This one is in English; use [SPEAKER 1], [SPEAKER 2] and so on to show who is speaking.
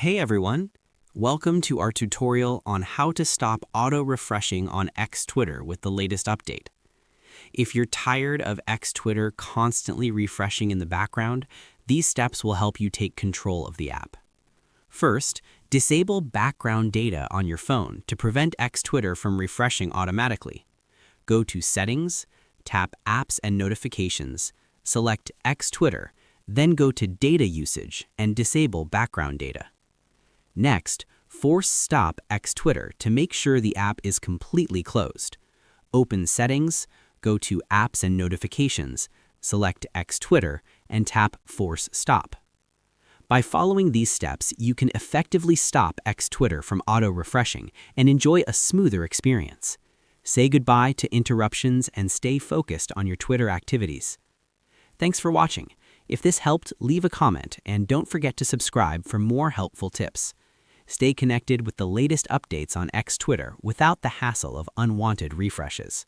[SPEAKER 1] Hey everyone! Welcome to our tutorial on how to stop auto-refreshing on X Twitter with the latest update. If you're tired of X Twitter constantly refreshing in the background, these steps will help you take control of the app. First, disable background data on your phone to prevent X Twitter from refreshing automatically. Go to Settings, tap Apps and Notifications, select X Twitter, then go to Data Usage and disable background data. Next, force stop X Twitter to make sure the app is completely closed. Open Settings, go to Apps and Notifications, select X Twitter, and tap Force Stop. By following these steps, you can effectively stop X Twitter from auto-refreshing and enjoy a smoother experience. Say goodbye to interruptions and stay focused on your Twitter activities. Thanks for watching. If this helped, leave a comment and don't forget to subscribe for more helpful tips. Stay connected with the latest updates on X Twitter without the hassle of unwanted refreshes.